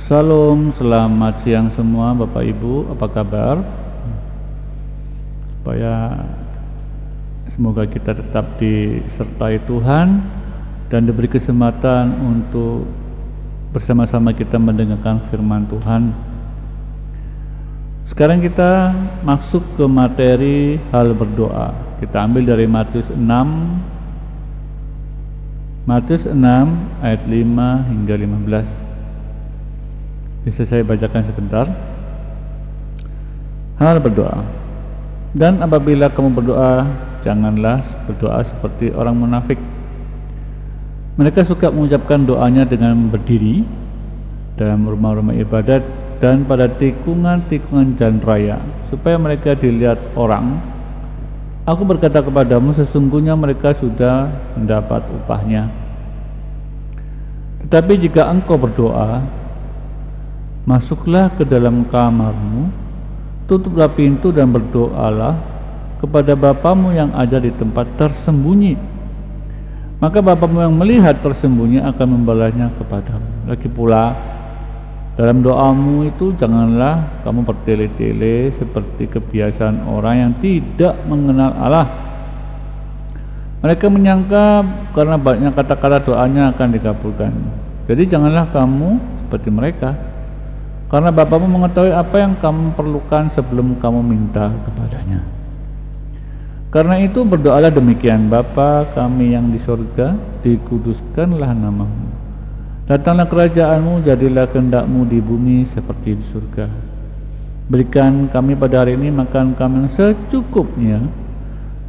Salam, selamat siang semua Bapak Ibu, apa kabar? Semoga kita tetap disertai Tuhan dan diberi kesempatan untuk bersama-sama kita mendengarkan firman Tuhan. Sekarang kita masuk ke materi hal berdoa. Kita ambil dari Matius 6 ayat 5 hingga 15. Bisa saya bacakan sebentar. Hal berdoa. Dan apabila kamu berdoa, janganlah berdoa seperti orang munafik. Mereka suka mengucapkan doanya dengan berdiri dalam rumah-rumah ibadat dan pada tikungan-tikungan jalan raya, supaya mereka dilihat orang. Aku berkata kepadamu, sesungguhnya mereka sudah mendapat upahnya. Tetapi jika engkau berdoa, masuklah ke dalam kamarmu, tutuplah pintu dan berdoalah kepada Bapamu yang ada di tempat tersembunyi. Maka Bapamu yang melihat tersembunyi akan membalasnya kepadamu. Lagi pula, dalam doamu itu janganlah kamu bertele-tele seperti kebiasaan orang yang tidak mengenal Allah. Mereka menyangka karena banyak kata-kata doanya akan dikabulkan. Jadi janganlah kamu seperti mereka, karena Bapamu mengetahui apa yang kamu perlukan sebelum kamu minta kepadanya. Karena itu berdoalah demikian: Bapa kami yang di surga, dikuduskanlah namamu. Datanglah kerajaanmu, jadilah kehendakmu di bumi seperti di surga. Berikan kami pada hari ini makan kami yang secukupnya,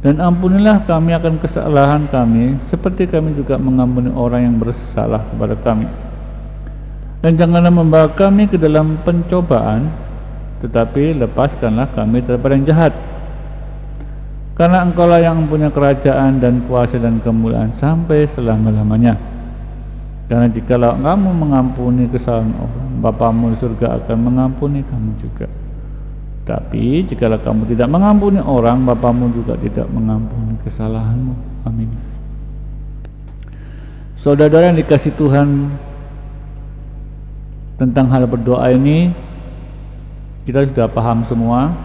dan ampunilah kami akan kesalahan kami, seperti kami juga mengampuni orang yang bersalah kepada kami. Dan janganlah membawa kami ke dalam pencobaan, tetapi lepaskanlah kami daripada yang jahat. Karena Engkaulah yang mempunyai kerajaan dan kuasa dan kemuliaan sampai selama-lamanya. Karena jikalau kamu mengampuni kesalahan orang, Bapamu di surga akan mengampuni kamu juga. Tapi jikalau kamu tidak mengampuni orang, Bapamu juga tidak mengampuni kesalahanmu. Amin. Saudara yang dikasihi Tuhan, tentang hal berdoa ini kita sudah paham semua.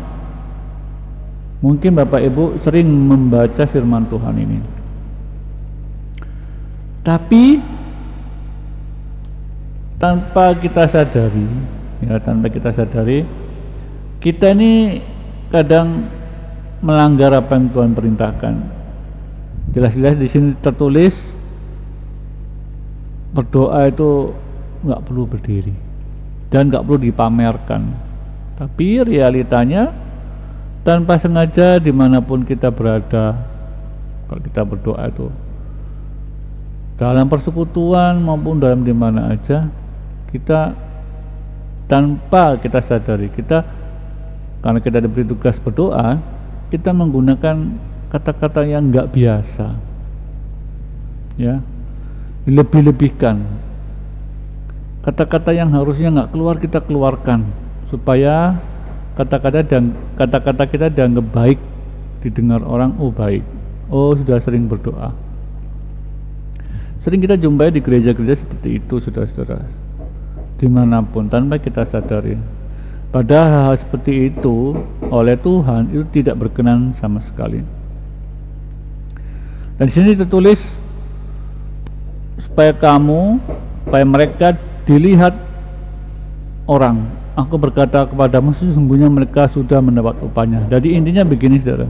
Mungkin Bapak Ibu sering membaca firman Tuhan ini, tapi tanpa kita sadari, kita ini kadang melanggar apa yang Tuhan perintahkan. Jelas-jelas di sini tertulis berdoa itu nggak perlu berdiri dan nggak perlu dipamerkan, tapi realitanya tanpa sengaja dimanapun kita berada, kalau kita berdoa itu dalam persekutuan maupun dalam dimana aja, kita tanpa kita sadari, karena kita diberi tugas berdoa, kita menggunakan kata-kata yang nggak biasa, ya, dilebih-lebihkan. Kata-kata yang harusnya nggak keluar kita keluarkan, supaya kata-kata kita dianggap baik, didengar orang, oh baik, oh sudah sering berdoa. Sering kita jumpai di gereja-gereja seperti itu, saudara-saudara, dimanapun, tanpa kita sadari. Padahal hal seperti itu oleh Tuhan itu tidak berkenan sama sekali. Dan di sini tertulis supaya mereka dilihat orang. Aku berkata kepadamu, sesungguhnya mereka sudah mendapat upahnya. Jadi intinya begini, saudara,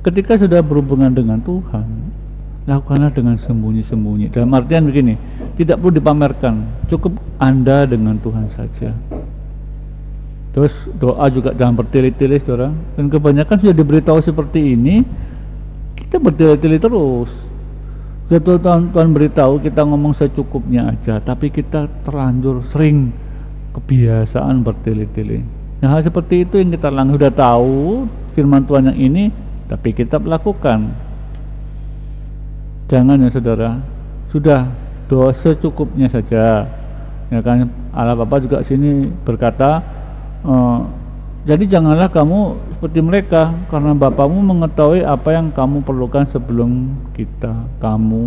ketika sudah berhubungan dengan Tuhan, lakukanlah dengan sembunyi-sembunyi. Dalam artian begini, tidak perlu dipamerkan, cukup Anda dengan Tuhan saja. Terus doa juga jangan bertele-tele, saudara. Dan kebanyakan sudah diberitahu seperti ini, kita bertele-tele terus. Tuhan beritahu kita ngomong secukupnya aja, tapi kita terlanjur sering kebiasaan bertele-tele. Nah, hal seperti itu yang kita sudah tahu firman Tuhan yang ini, tapi kita lakukan. Jangan ya saudara, sudah doa secukupnya saja. Ya kan, Allah Bapa juga sini berkata, jadi janganlah kamu seperti mereka, karena Bapamu mengetahui apa yang kamu perlukan sebelum kamu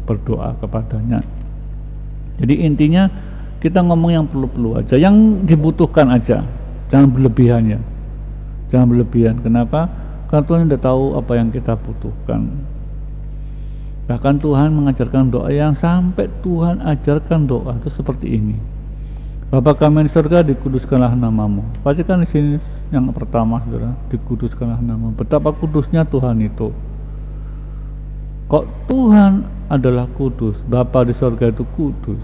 berdoa kepadanya. Jadi intinya Kita ngomong yang perlu-perlu aja, yang dibutuhkan aja, jangan berlebihannya, jangan berlebihan. Kenapa? Karena Tuhan sudah tahu apa yang kita butuhkan. Bahkan Tuhan mengajarkan doa yang sampai Tuhan ajarkan doa itu seperti ini. Bapa kami di surga, dikuduskanlah namamu. Perhatikan di sini yang pertama, saudara, dikuduskanlah namamu. Betapa kudusnya Tuhan itu. Kok Tuhan adalah kudus, Bapa di surga itu kudus.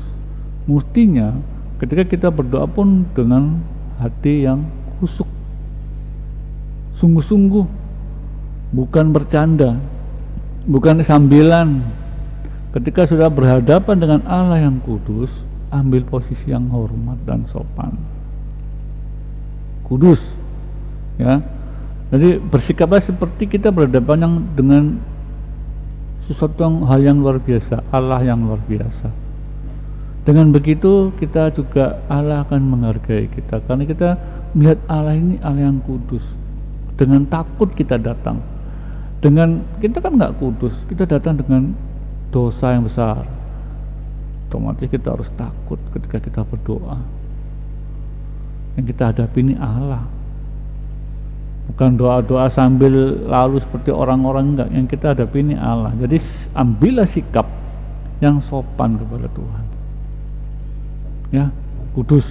Mestinya ketika kita berdoa pun dengan hati yang khusyuk, sungguh-sungguh, bukan bercanda, bukan sambilan. Ketika sudah berhadapan dengan Allah yang kudus, ambil posisi yang hormat dan sopan, kudus, ya. Jadi bersikaplah seperti kita berhadapan dengan sesuatu hal yang luar biasa, Allah yang luar biasa. Dengan begitu kita juga, Allah akan menghargai kita, karena kita melihat Allah ini Allah yang kudus. Dengan takut kita datang. Dengan kita kan nggak kudus, kita datang dengan dosa yang besar. Otomatis kita harus takut ketika kita berdoa. Yang kita hadapi ini Allah. Bukan doa-doa sambil lalu seperti orang-orang, enggak. Yang kita hadapi ini Allah. Jadi ambillah sikap yang sopan kepada Tuhan. Ya, kudus.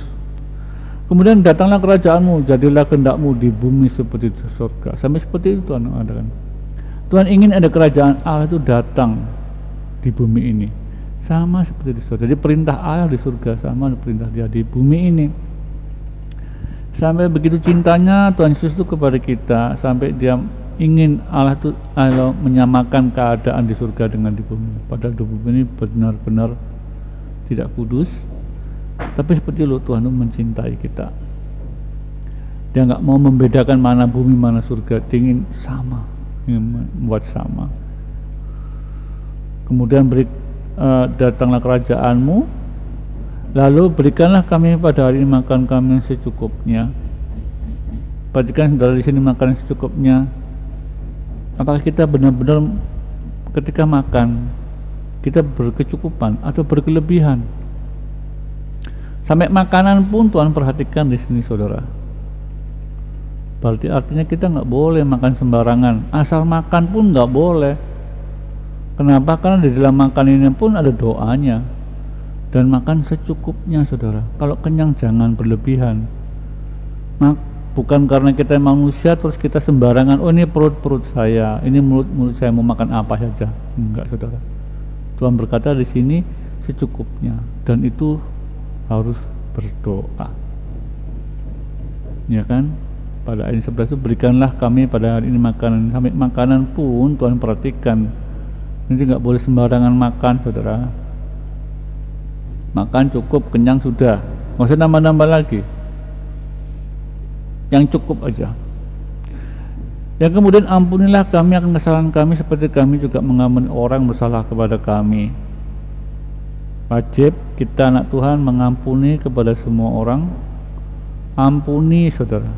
Kemudian datanglah kerajaanmu, jadilah kehendakmu di bumi seperti di surga. Sampai seperti itu Tuhan adakan. Tuhan ingin ada kerajaan Allah itu datang di bumi ini, sama seperti di surga. Jadi perintah Allah di surga sama perintah Dia di bumi ini. Sampai begitu cintanya Tuhan Yesus itu kepada kita, sampai Dia ingin Allah itu menyamakan keadaan di surga dengan di bumi. Padahal di bumi ini benar-benar tidak kudus. Tapi seperti itu Tuhan itu mencintai kita. Dia nggak mau membedakan mana bumi mana surga, dia ingin sama, ingin membuat sama. Kemudian datanglah kerajaanmu, lalu berikanlah kami pada hari ini makan kami yang secukupnya. Perhatikan saudara, di sini makan yang secukupnya. Apakah kita benar-benar ketika makan kita berkecukupan atau berkelebihan? Sampai makanan pun Tuhan perhatikan di sini, saudara. Berarti artinya kita nggak boleh makan sembarangan. Asal makan pun nggak boleh. Kenapa? Karena di dalam makan ini pun ada doanya. Dan makan secukupnya, saudara. Kalau kenyang jangan berlebihan. Bukan karena kita manusia terus kita sembarangan. Oh, ini perut saya, ini mulut saya mau makan apa saja. Enggak, saudara. Tuhan berkata di sini secukupnya. Dan itu harus berdoa, ya kan? Pada ayat 11 itu berikanlah kami pada hari ini makanan. Sampai makanan pun Tuhan perhatikan. Ini nggak boleh sembarangan makan, saudara. Makan cukup, kenyang sudah, nggak usah nambah-nambah lagi, yang cukup aja. Yang kemudian ampunilah kami akan kesalahan kami seperti kami juga mengampuni orang bersalah kepada kami. Wajib kita anak Tuhan mengampuni kepada semua orang. Ampuni, saudara.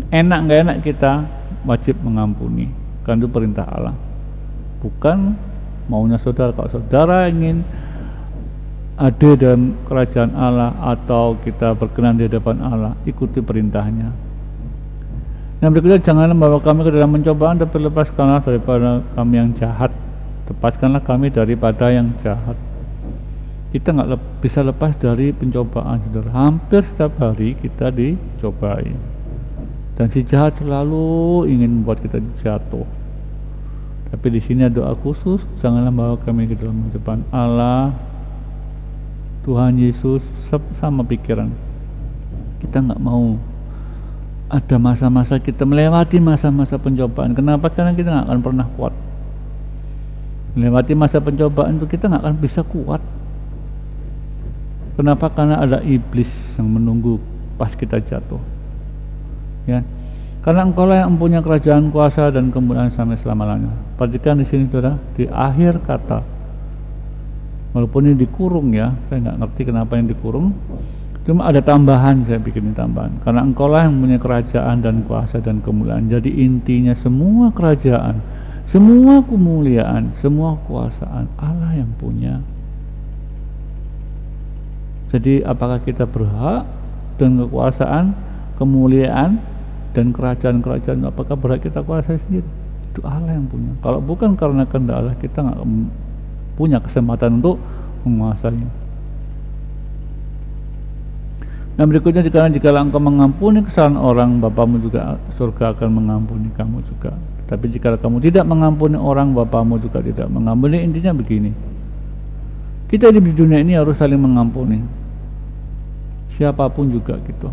Enak nggak enak kita wajib mengampuni, karena itu perintah Allah. Bukan maunya saudara. Kalau saudara ingin ada dalam kerajaan Allah atau kita berkenan di hadapan Allah, ikuti perintahnya. Yang berikutnya, janganlah membawa kami ke dalam pencobaan, tapi lepaskanlah daripada kami yang jahat. Lepaskanlah kami daripada yang jahat. Kita nggak bisa lepas dari pencobaan, saudara. Hampir setiap hari kita dicobai, dan si jahat selalu ingin membuat kita jatuh. Tapi di sini ada doa khusus, janganlah membawa kami ke dalam pencobaan. Allah, Tuhan Yesus sama pikiran. Kita nggak mau ada masa-masa kita melewati masa-masa pencobaan. Kenapa? Karena kita nggak akan pernah kuat. Melewati masa pencobaan itu kita nggak akan bisa kuat. Kenapa? Karena ada iblis yang menunggu pas kita jatuh. Ya, karena Engkaulah yang mempunyai kerajaan, kuasa dan kemuliaan sampai selama-lamanya. Perhatikan di sini, saudara, di akhir kata. Walaupun ini dikurung, ya, saya nggak ngerti kenapa yang dikurung. Cuma ada tambahan, saya bikin tambahan. Karena Engkaulah yang mempunyai kerajaan dan kuasa dan kemuliaan. Jadi intinya semua kerajaan, semua kemuliaan, semua kekuasaan Allah yang punya. Jadi apakah kita berhak dengan kekuasaan, kemuliaan, dan kerajaan-kerajaan, apakah berhak kita kuasai sendiri? Itu Allah yang punya. Kalau bukan karena kehendak Allah, kita nggak punya kesempatan untuk menguasai. Nah berikutnya, jika engkau mengampuni kesalahan orang, Bapamu juga surga akan mengampuni kamu juga. Tapi jika kamu tidak mengampuni orang, Bapamu juga tidak mengampuni. Intinya begini, kita di dunia ini harus saling mengampuni. Siapapun juga gitu,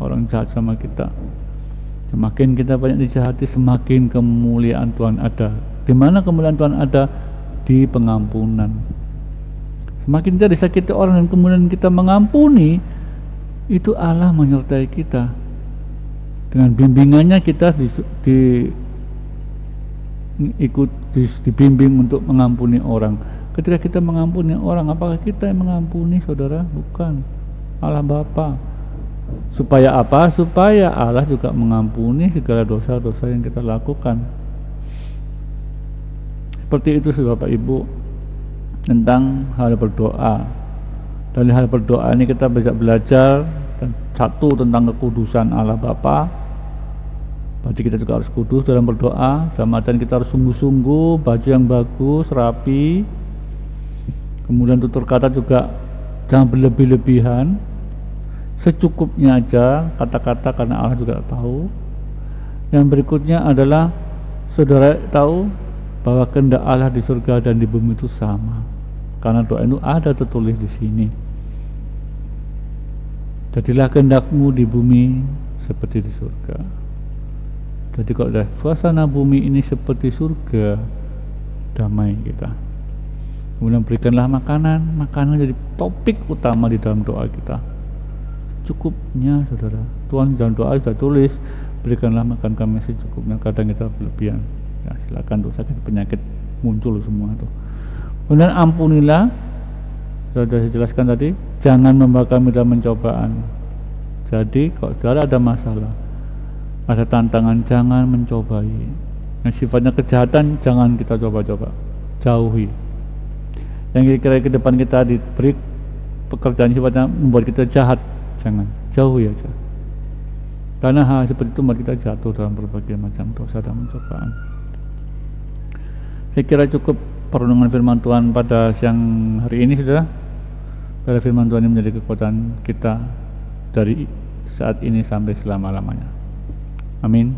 orang jahat sama kita, semakin kita banyak dijahati, semakin kemuliaan Tuhan ada. Di mana kemuliaan Tuhan ada? Di pengampunan. Semakin kita disakiti orang dan kemudian kita mengampuni, itu Allah menyertai kita. Dengan bimbingannya kita dibimbing untuk mengampuni orang. Ketika kita mengampuni orang, apakah kita yang mengampuni, saudara? Bukan, Allah Bapa. Supaya apa? Supaya Allah juga mengampuni segala dosa-dosa yang kita lakukan. Seperti itu Bapak Ibu, tentang hal berdoa. Dari hal berdoa ini kita bisa belajar satu, tentang kekudusan Allah Bapa. Berarti kita juga harus kudus dalam berdoa. Dalam artian kita harus sungguh-sungguh, baju yang bagus, rapi. Kemudian tutur kata juga jangan berlebih-lebihan, secukupnya aja kata-kata, karena Allah juga tahu. Yang berikutnya adalah saudara tahu bahwa kehendak Allah di surga dan di bumi itu sama, karena doa itu ada tertulis di sini. Jadilah kehendakmu di bumi seperti di surga. Jadi kalau ada suasana bumi ini seperti surga, damai kita. Kemudian berikanlah makanan jadi topik utama di dalam doa kita. Cukupnya, saudara. Tuhan dalam doa sudah tulis, berikanlah makan kami secukupnya. Kadang kita berlebihan. Ya, silakan tuh, sakit penyakit muncul semua itu. Kemudian ampunilah, sudah saya jelaskan tadi, jangan membawa kami dalam pencobaan. Jadi kalau saudara ada masalah, ada tantangan, jangan mencobai. Yang sifatnya kejahatan jangan kita coba-coba, jauhi. Yang kira-kira ke depan kita diberi pekerjaan sifatnya membuat kita jahat, jangan, jauhi aja. Karena hal seperti itu membuat kita jatuh dalam berbagai macam dosa dan pencobaan. Saya kira cukup perenungan firman Tuhan pada siang hari ini, saudara. Karena firman Tuhan ini menjadi kekuatan kita dari saat ini sampai selama-lamanya. Amin.